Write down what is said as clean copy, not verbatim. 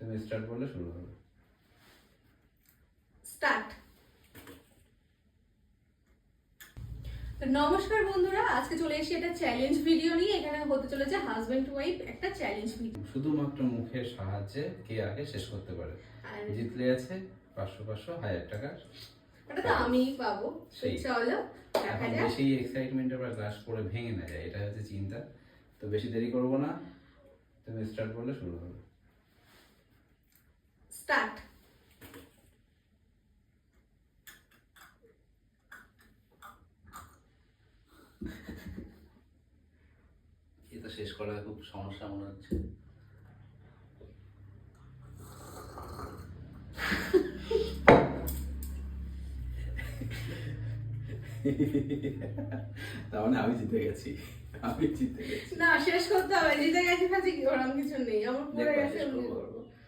তুমি স্টার্ট করলে শুরু হবে। স্টার্ট। নমস্কার বন্ধুরা, আজকে চলে এসেছি একটা চ্যালেঞ্জ ভিডিও নিয়ে। এখানে হতে চলেছে হাজবেন্ড টু ওয়াইফ একটা চ্যালেঞ্জ ভিডিও। শুধুমাত্র মুখের সাহায্যে কে আগে শেষ করতে পারে। জিতলে আছে 500 1000 টাকা। ওটা তো আমিই পাবো। সেই চলো দেখা যাক। বেশি এক্সাইটমেন্টে আবার গ্লাস করে ভেঙে না যায়, এটা হচ্ছে চিন্তা। তো বেশি দেরি করব না, তুমি স্টার্ট করলে শুরু হবে। স্টার্ট। এটা শেষ করা খুব সমস্যা মনে হচ্ছে। তার মানে আমি জিতে গেছি। না, শেষ করতে হবে। জিতে গেছি ফাঁসি কি ওরকম কিছু নেই, আমার পড়ে গেছে।